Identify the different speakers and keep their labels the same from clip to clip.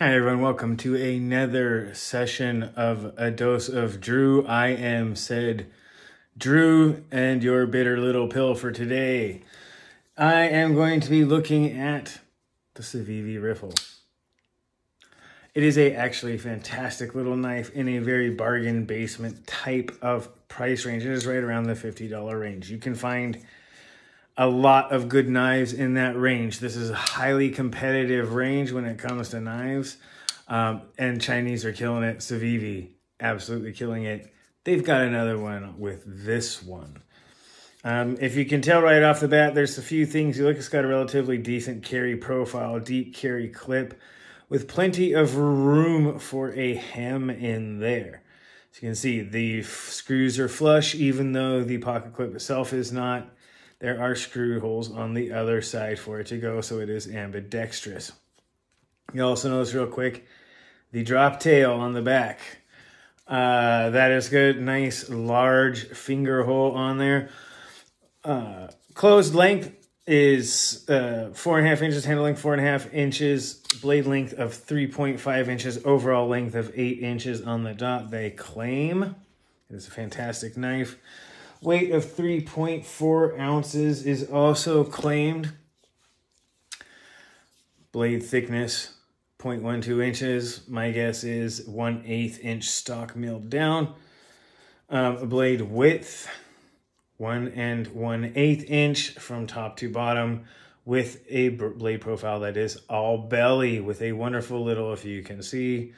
Speaker 1: Hi everyone, welcome to another session of A Dose of Drew. I am said Drew, and your bitter little pill for today. I am going to be looking at the Civivi Riffle. It is a actually fantastic little knife in a very bargain basement type of price range. It is right around the $50 range. You can find a lot of good knives in that range. This is a highly competitive range when it comes to knives. And Chinese are killing it. Civivi, absolutely killing it. They've got another one with this one. If you can tell right off the bat, there's a few things. You look, it's got a relatively decent carry profile, deep carry clip, with plenty of room for a hem in there. As you can see, the screws are flush, even though the pocket clip itself is not. There are screw holes on the other side for it to go, so it is ambidextrous. You also notice real quick, the drop tail on the back. That is good. Nice large finger hole on there. Closed length is 4.5 inches, handle length 4.5 inches, blade length of 3.5 inches, overall length of 8 inches on the dot, they claim. It is a fantastic knife. Weight of 3.4 ounces is also claimed. Blade thickness, 0.12 inches. My guess is 1/8 inch stock milled down. Blade width, 1 1/8 inch from top to bottom, with a blade profile that is all belly with a wonderful little, if you can see,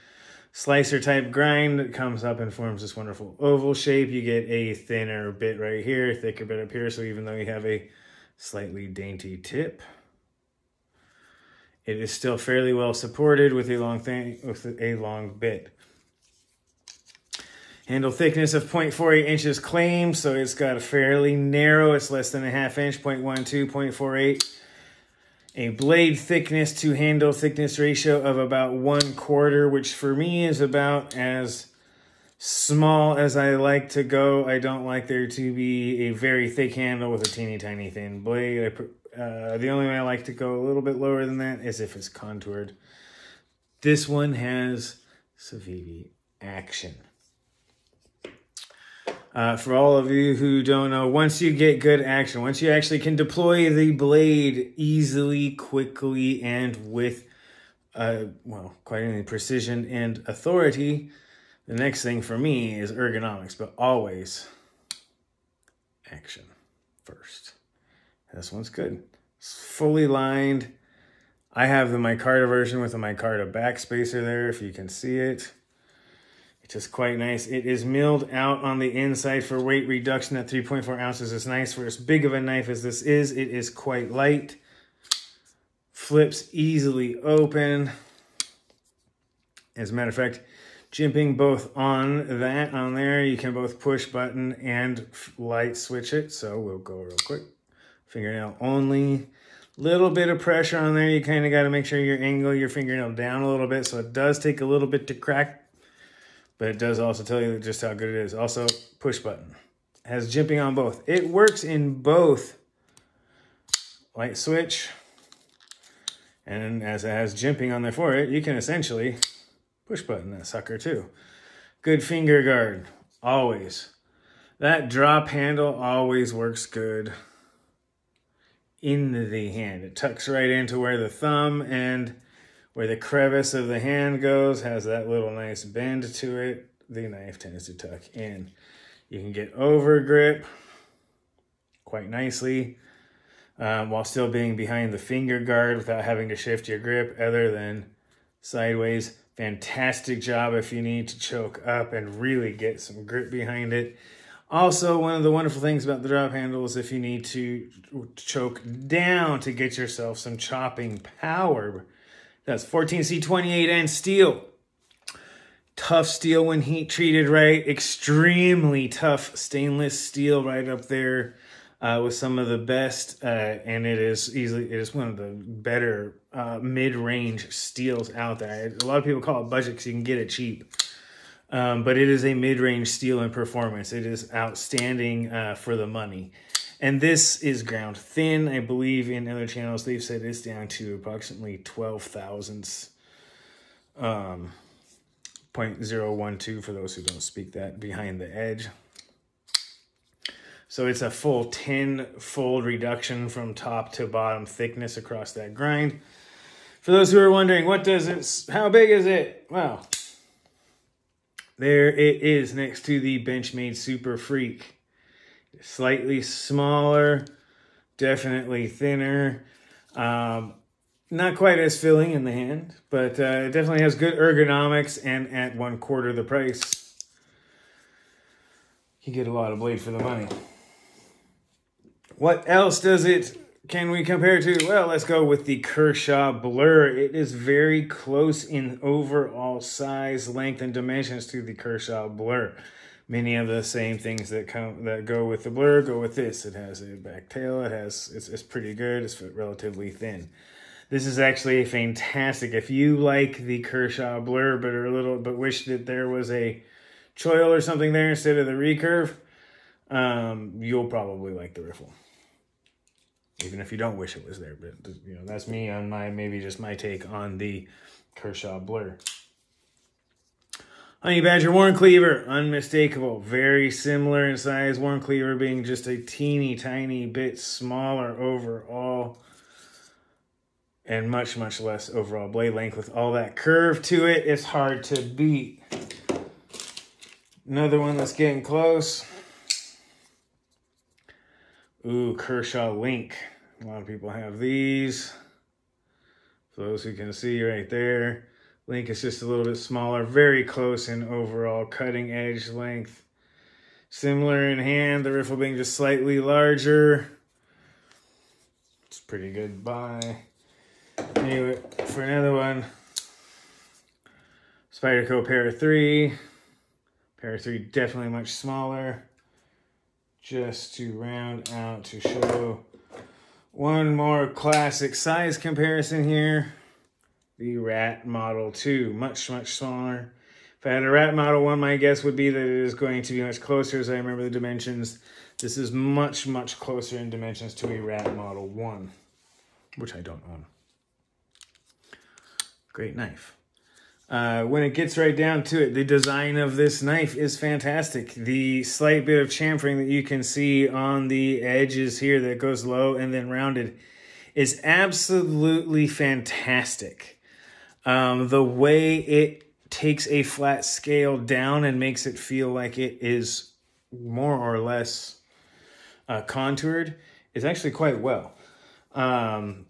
Speaker 1: slicer type grind that comes up and forms this wonderful oval shape. You get a thinner bit right here, thicker bit up here. So even though you have a slightly dainty tip, it is still fairly well supported with a long bit. Handle thickness of 0.48 inches claimed, so it's got a fairly narrow, it's less than a half inch, 0.12, 0.48. A blade thickness to handle thickness ratio of about 1/4, which for me is about as small as I like to go. I don't like there to be a very thick handle with a teeny tiny thin blade. The only way I like to go a little bit lower than that is if it's contoured. This one has Civivi action. For all of you who don't know, once you get good action, once you actually can deploy the blade easily, quickly, and with, quite any precision and authority, the next thing for me is ergonomics, but always action first. This one's good. It's fully lined. I have the micarta version with the micarta backspacer there, if you can see it. It's just quite nice. It is milled out on the inside for weight reduction at 3.4 ounces. It's nice for as big of a knife as this is. It is quite light. Flips easily open. As a matter of fact, jimping both on there, you can both push button and light switch it. So we'll go real quick. Fingernail only. Little bit of pressure on there. You kind of got to make sure you angle your fingernail down a little bit. So it does take a little bit to crack. But it does also tell you just how good it is. Also, push button. It has jimping on both. It works in both. Light switch. And as it has jimping on there for it, you can essentially push button that sucker too. Good finger guard. Always. That drop handle always works good in the hand. It tucks right into where the thumb and where the crevice of the hand goes, has that little nice bend to it. The knife tends to tuck in. You can get over grip quite nicely while still being behind the finger guard without having to shift your grip other than sideways. Fantastic job if you need to choke up and really get some grip behind it. Also, one of the wonderful things about the drop handle is if you need to choke down to get yourself some chopping power. That's 14C28 and steel. Tough steel when heat treated right. Extremely tough stainless steel right up there with some of the best. And it is one of the better mid-range steels out there. A lot of people call it budget because you can get it cheap. But it is a mid-range steel in performance. It is outstanding for the money. And this is ground thin. I believe in other channels they've said it's down to approximately 12 thousandths .012 for those who don't speak that, behind the edge. So it's a full 10-fold reduction from top to bottom thickness across that grind. For those who are wondering, how big is it? Well, there it is next to the Benchmade Super Freak. Slightly smaller, definitely thinner. Not quite as filling in the hand, but it definitely has good ergonomics, and at 1/4 the price, you get a lot of blade for the money. What else can we compare to? Well, let's go with the Kershaw Blur. It is very close in overall size, length, and dimensions to the Kershaw Blur. Many of the same things that go with the Blur go with this. It has a back tail. It's pretty good. It's relatively thin. This is actually fantastic. If you like the Kershaw Blur but wish that there was a choil or something there instead of the recurve, you'll probably like the Riffle. Even if you don't wish it was there, but that's me on maybe just my take on the Kershaw Blur. Honey Badger Worn Cleaver, unmistakable, very similar in size. Worn Cleaver being just a teeny tiny bit smaller overall, and much, much less overall blade length. With all that curve to it, it's hard to beat. Another one that's getting close. Ooh, Kershaw Link. A lot of people have these. For those who can see right there, Link is just a little bit smaller, very close in overall cutting edge length. Similar in hand, the Riffle being just slightly larger. It's pretty good buy. Anyway, for another one, Spyderco Para 3. Para 3 definitely much smaller. Just to round out to show one more classic size comparison here. The Rat Model 2, much, much smaller. If I had a Rat Model 1, my guess would be that it is going to be much closer as I remember the dimensions. This is much, much closer in dimensions to a Rat Model 1, which I don't own. Great knife. When it gets right down to it, the design of this knife is fantastic. The slight bit of chamfering that you can see on the edges here that goes low and then rounded is absolutely fantastic. The way it takes a flat scale down and makes it feel like it is more or less contoured is actually quite well.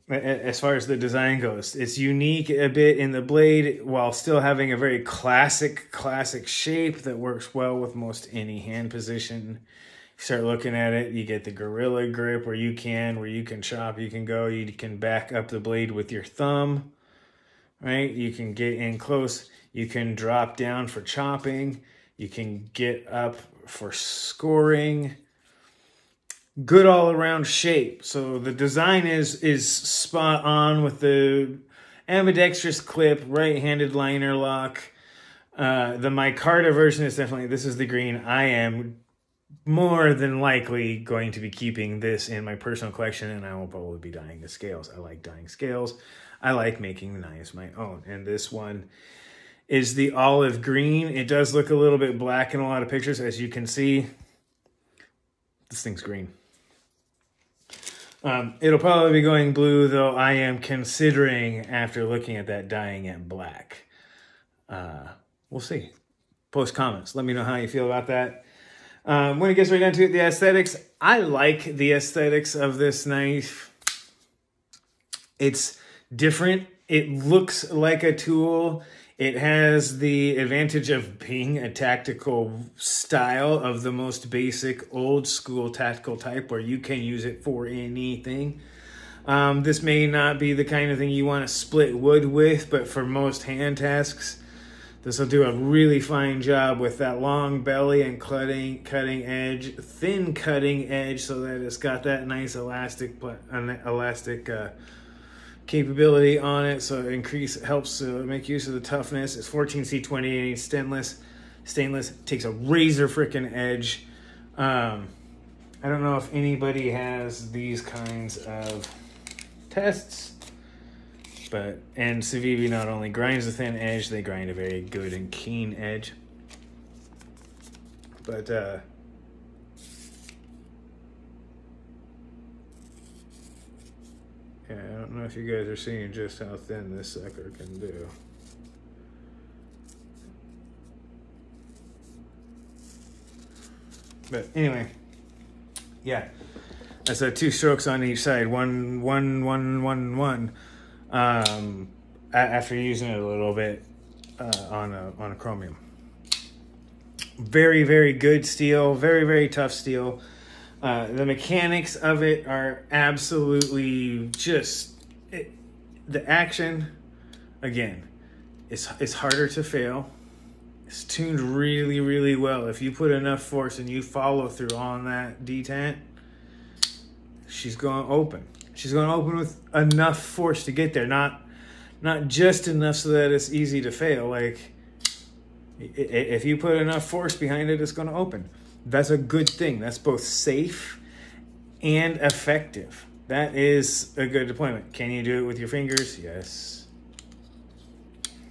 Speaker 1: As far as the design goes, it's unique a bit in the blade while still having a very classic shape that works well with most any hand position. You start looking at it, you get the gorilla grip where you can chop, you can back up the blade with your thumb, right? You can get in close, you can drop down for chopping, you can get up for scoring. Good all-around shape. So the design is spot on with the ambidextrous clip, right-handed liner lock. The micarta version is definitely, this is the green. I am more than likely going to be keeping this in my personal collection, and I will probably be dyeing the scales. I like dyeing scales. I like making the knives my own. And this one is the olive green. It does look a little bit black in a lot of pictures, as you can see. This thing's green. It'll probably be going blue, though I am considering, after looking at that, dyeing it black. We'll see. Post comments. Let me know how you feel about that. When it gets right down to it, the aesthetics, I like the aesthetics of this knife. It's different. It looks like a tool. It has the advantage of being a tactical style of the most basic old school tactical type where you can use it for anything. This may not be the kind of thing you want to split wood with, but for most hand tasks, this will do a really fine job with that long belly and cutting edge, thin cutting edge, so that it's got that nice elastic capability on it, so it helps make use of the toughness. It's 14C28 stainless, takes a razor frickin' edge. I don't know if anybody has these kinds of tests. And Civivi not only grinds a thin edge, they grind a very good and keen edge. But yeah, I don't know if you guys are seeing just how thin this sucker can do. But anyway, yeah, that's 2 strokes on each side, 1, 1, 1, 1, 1. After using it a little bit on a chromium. Very, very good steel, very, very tough steel. The mechanics of it are absolutely just the action. Again, it's harder to fail. It's tuned really, really well. If you put enough force and you follow through on that detent, she's going to open. She's going to open with enough force to get there, not just enough so that it's easy to fail. Like, if you put enough force behind it, it's going to open. That's a good thing. That's both safe and effective. That is a good deployment. Can you do it with your fingers? Yes.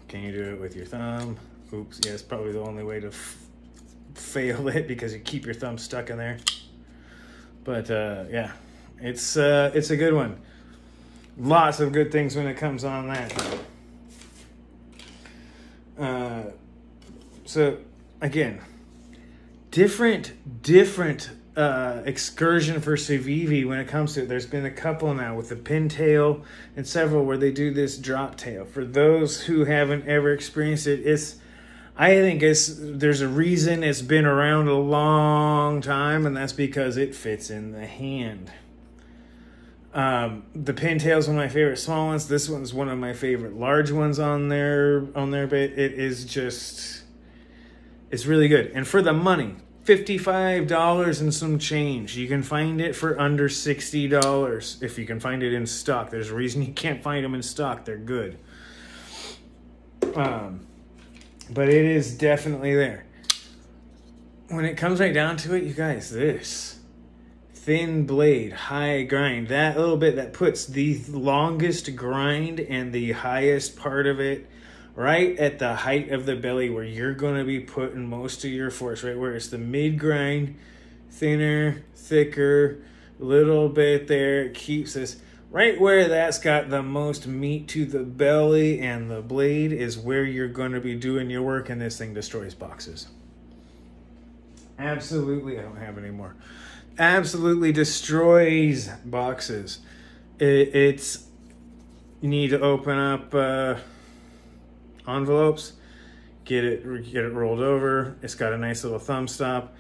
Speaker 1: Can you do it with your thumb? Oops, yeah, it's probably the only way to fail it because you keep your thumb stuck in there. But yeah, it's a good one. Lots of good things when it comes on that. So again, different excursion for Civivi when it comes to it. There's been a couple now with the pintail and several where they do this drop tail. For those who haven't ever experienced it, I think there's a reason it's been around a long time, and that's because it fits in the hand. The pintail's one of my favorite small ones. This one's one of my favorite large ones on their bait. It is just, it's really good. And for the money, $55 and some change. You can find it for under $60 if you can find it in stock. There's a reason you can't find them in stock. They're good. But it is definitely there. When it comes right down to it, you guys, this thin blade, high grind, that little bit that puts the longest grind and the highest part of it right at the height of the belly where you're going to be putting most of your force, right where it's the mid grind, thinner, thicker, little bit there. It keeps us right where that's got the most meat to the belly, and the blade is where you're going to be doing your work, and this thing destroys boxes. Absolutely, I don't have any more. Absolutely destroys boxes. It's you need to open up envelopes, get it rolled over. It's got a nice little thumb stop.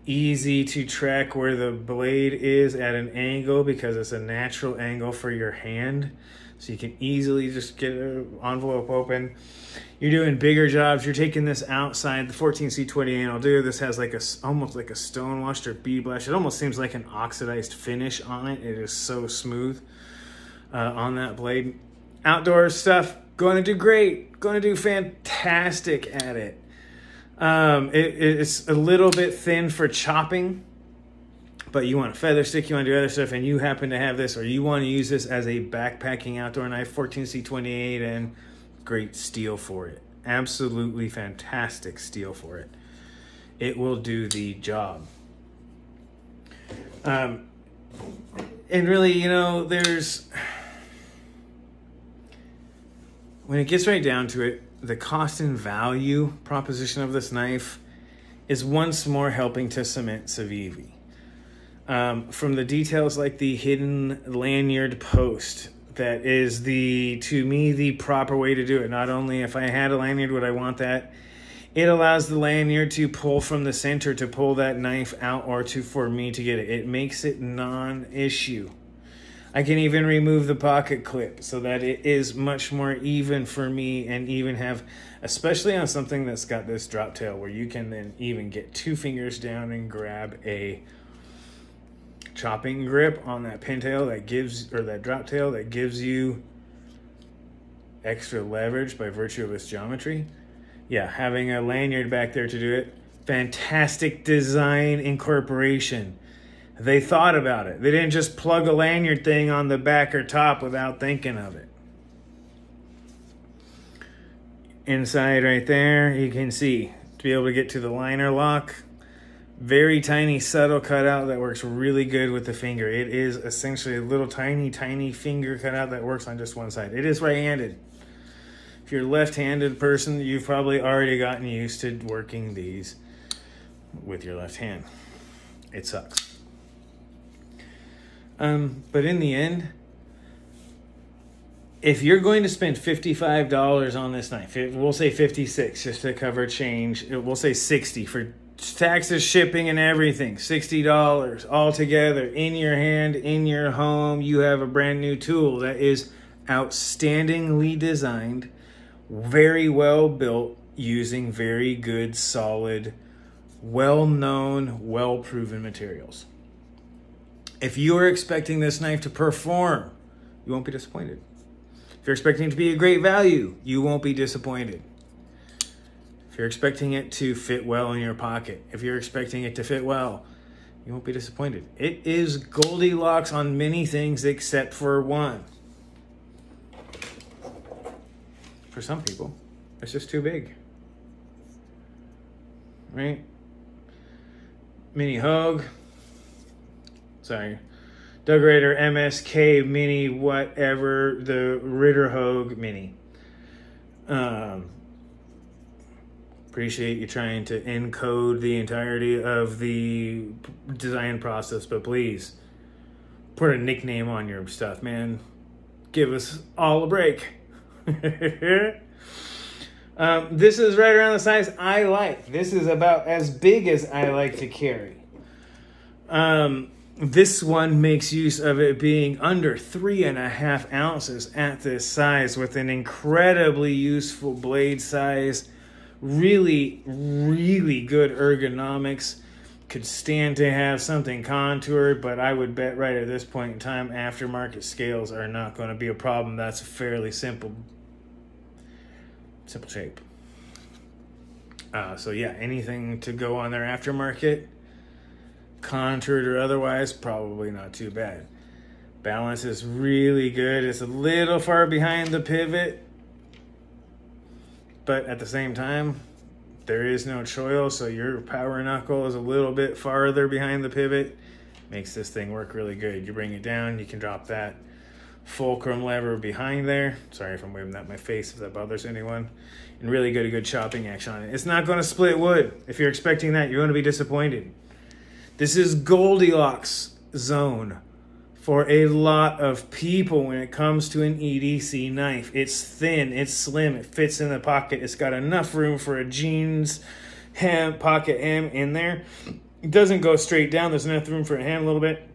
Speaker 1: Easy to track where the blade is at an angle because it's a natural angle for your hand. So you can easily just get an envelope open. You're doing bigger jobs. You're taking this outside. The 14C28 will do. This has like almost like a stone washed or bead blush. It almost seems like an oxidized finish on it. It is so smooth on that blade. Outdoor stuff, going to do great. Going to do fantastic at it. It's a little bit thin for chopping, but you want a feather stick, you want to do other stuff, and you happen to have this, or you want to use this as a backpacking outdoor knife, 14C28, and great steel for it. Absolutely fantastic steel for it. It will do the job. And really, you know, when it gets right down to it, the cost and value proposition of this knife is once more helping to cement Civivi. From the details like the hidden lanyard post, that is to me, the proper way to do it. Not only if I had a lanyard would I want that, it allows the lanyard to pull from the center to pull that knife out or for me to get it. It makes it non-issue. I can even remove the pocket clip so that it is much more even for me, and even have, especially on something that's got this drop tail where you can then even get 2 fingers down and grab a chopping grip on that pintail that drop tail that gives you extra leverage by virtue of its geometry. Yeah, having a lanyard back there to do it. Fantastic design incorporation. They thought about it. They didn't just plug a lanyard thing on the back or top without thinking of it. inside right there, you can see to be able to get to the liner lock. Very tiny, subtle cutout that works really good with the finger. It is essentially a little tiny finger cutout that works on just one side. It is right-handed. If you're a left-handed person, you've probably already gotten used to working these with your left hand. It sucks. But in the end, if you're going to spend $55 on this knife, we'll say $56 just to cover change. We'll say $60 for taxes, shipping, and everything. $60 altogether in your hand, in your home. You have a brand new tool that is outstandingly designed, very well built, using very good, solid, well-known, well-proven materials. If you are expecting this knife to perform, you won't be disappointed. If you're expecting it to be a great value, you won't be disappointed. If you're expecting it to fit well in your pocket, if you're expecting it to fit well, you won't be disappointed. It is Goldilocks on many things except for one. For some people, it's just too big. Right? Mini Hogue. Sorry. Doug Ritter MSK Mini whatever. The Ritter Hogue Mini. Appreciate you trying to encode the entirety of the design process, but please put a nickname on your stuff, man. Give us all a break. This is right around the size I like. This is about as big as I like to carry. This one makes use of it being under 3.5 ounces at this size with an incredibly useful blade size. Really, really good ergonomics. Could stand to have something contoured, but I would bet right at this point in time, aftermarket scales are not going to be a problem. That's a fairly simple shape. So yeah, anything to go on their aftermarket, contoured or otherwise, probably not too bad. Balance is really good. It's a little far behind the pivot, but at the same time, there is no choil, so your power knuckle is a little bit farther behind the pivot. Makes this thing work really good. You bring it down, you can drop that fulcrum lever behind there. Sorry if I'm waving that in my face if that bothers anyone. And really get a good chopping action on it. It's not going to split wood. If you're expecting that, you're going to be disappointed. This is Goldilocks zone for a lot of people when it comes to an EDC knife. It's thin, it's slim, it fits in the pocket. It's got enough room for a jeans hem, pocket hem in there. It doesn't go straight down. There's enough room for a hand a little bit.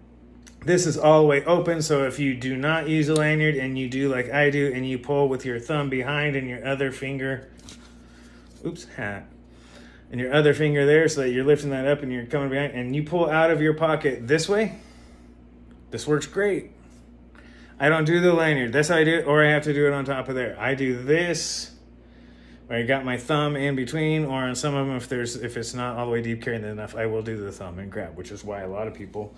Speaker 1: This is all the way open, so if you do not use a lanyard and you do like I do and you pull with your thumb behind and your other finger, and your other finger there so that you're lifting that up and you're coming behind and you pull out of your pocket this way, this works great. I don't do the lanyard. That's how I do it, or I have to do it on top of there. I do this, where I got my thumb in between, or on some of them, if it's not all the way deep carrying enough, I will do the thumb and grab, which is why a lot of people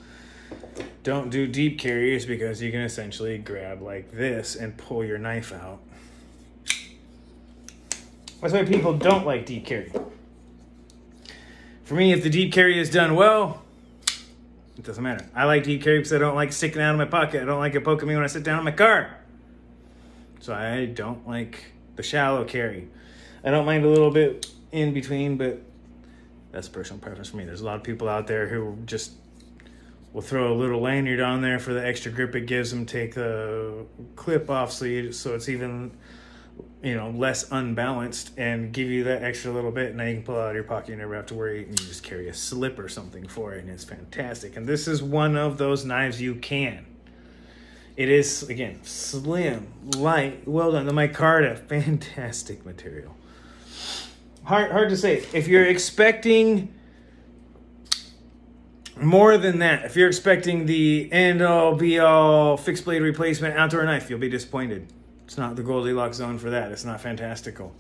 Speaker 1: don't do deep carries, because you can essentially grab like this and pull your knife out. That's why people don't like deep carry. For me, if the deep carry is done well, it doesn't matter. I like deep carry because I don't like sticking out of my pocket. I don't like it poking me when I sit down in my car. So I don't like the shallow carry. I don't mind a little bit in between, but that's personal preference for me. There's a lot of people out there who just will throw a little lanyard on there for the extra grip it gives them, take the clip off so it's even, less unbalanced, and give you that extra little bit, and now you can pull it out of your pocket. You never have to worry, and you just carry a slip or something for it, and it's fantastic. And this is one of those knives you can. It is, again, slim, light, well done. The micarta, fantastic material. Hard to say. If you're expecting more than that, if you're expecting the end-all, be-all, fixed blade replacement outdoor knife, you'll be disappointed. It's not the Goldilocks zone for that. It's not fantastical.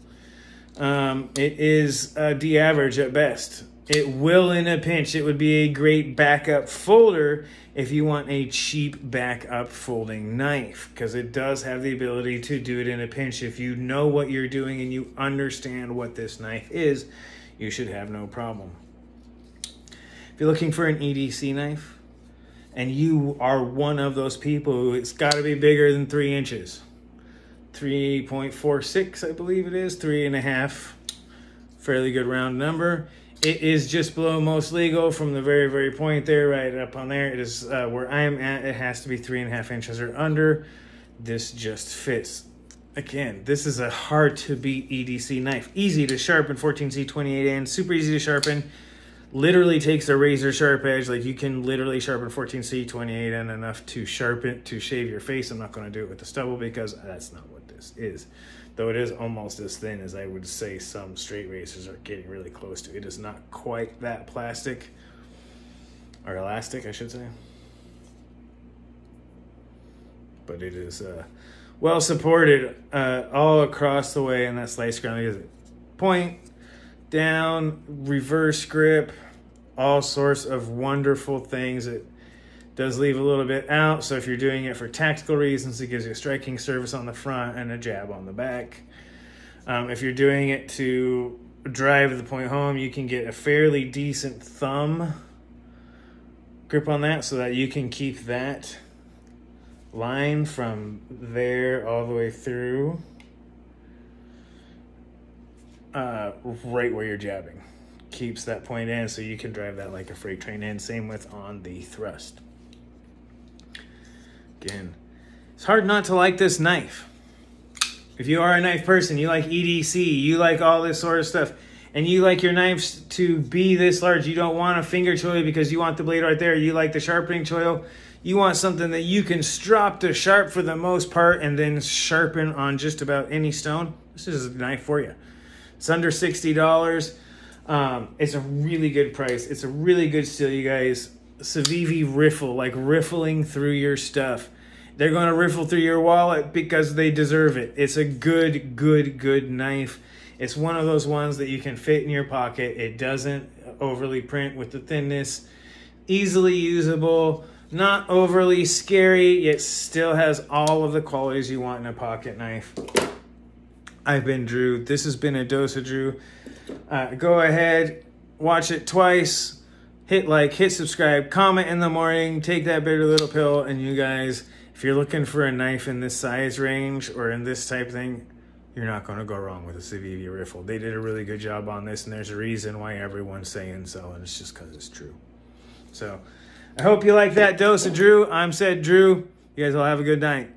Speaker 1: It is D-average at best. It will in a pinch. It would be a great backup folder if you want a cheap backup folding knife, because it does have the ability to do it in a pinch. If you know what you're doing and you understand what this knife is, you should have no problem. If you're looking for an EDC knife and you are one of those people who it's got to be bigger than 3 inches, 3.46 I believe it is, 3.5, fairly good round number. It is just below most legal from the very, very point there, right up on there. It is where I am at. It has to be 3.5 inches or under. This just fits. Again, this is a hard to beat EDC knife. Easy to sharpen, 14C 28N, super easy to sharpen. Literally takes a razor sharp edge. Like you can literally sharpen 14C 28N enough to sharpen, to shave your face. I'm not going to do it with the stubble because that's not what this is. Though it is almost as thin as I would say some straight razors are getting really close to. It is not quite that plastic, or elastic, I should say. But it is well supported all across the way in that slice ground. Because point, down, reverse grip, all sorts of wonderful things. It does leave a little bit out, so if you're doing it for tactical reasons, it gives you a striking service on the front and a jab on the back. If you're doing it to drive the point home, you can get a fairly decent thumb grip on that so that you can keep that line from there all the way through right where you're jabbing. Keeps that point in so you can drive that like a freight train in. Same with on the thrust. Again, it's hard not to like this knife. If you are a knife person, you like EDC, you like all this sort of stuff, and you like your knives to be this large, you don't want a finger choil because you want the blade right there, you like the sharpening choil, you want something that you can strop to sharp for the most part and then sharpen on just about any stone, this is a knife for you. It's under $60. It's a really good price. It's a really good steal, you guys. Civivi Riffle, like riffling through your stuff. They're going to riffle through your wallet because they deserve it. It's a good, good knife. It's one of those ones that you can fit in your pocket. It doesn't overly print with the thinness. Easily usable, not overly scary, yet still has all of the qualities you want in a pocket knife. I've been Drew. This has been a dose of Drew. Go ahead, watch it twice. Hit like, hit subscribe, comment in the morning, take that bitter little pill, and you guys, if you're looking for a knife in this size range or in this type thing, you're not going to go wrong with a Civivi Riffle. They did a really good job on this, and there's a reason why everyone's saying so, and it's just because it's true. So, I hope you like that dose of Drew. I'm said Drew. You guys all have a good night.